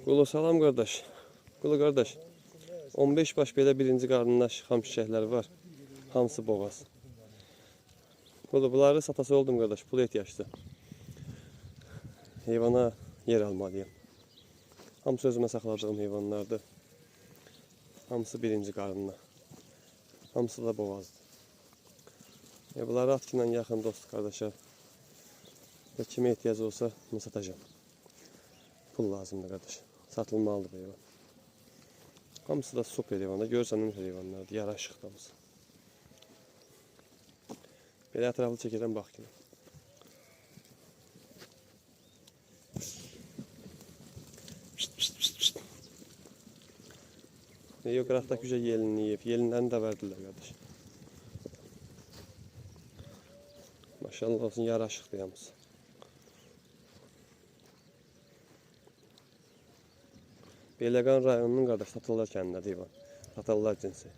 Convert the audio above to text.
Qulu salam qardaş. Qulu qardaş. 15 baş belə birinci qarnında xam çiçəkləri var. Hamısı boğaz. Qulu bunları satası oldum qardaş. Pul ehtiyacdı. Heyvana yer almalıyım. Hamısı özümə saxladığım heyvanlardır. Hamısı birinci qarnında. Hamısı da boğazdır. Bunları atkilə yaxın dost qardaşa və kimə ehtiyac olsa bunu satacağım. Pul lazımdır qardaş. Satılmalıdır bu heyvan. Hamısı da super heyvanlar. Görürsən ümid heyvanlardır. Yaraşıqdır hamısı. Belə ətraflı çəkirəm bax ki. Yok qıraqda gücə yelinləyib. Yelinlərini də verdirlər qardaş. Maşallah olsun, yaraşıqdır hamısı. Beyləqan rayonunun qardaş Tatıllar kəndindədir heyvan. Tatıllar cinsi.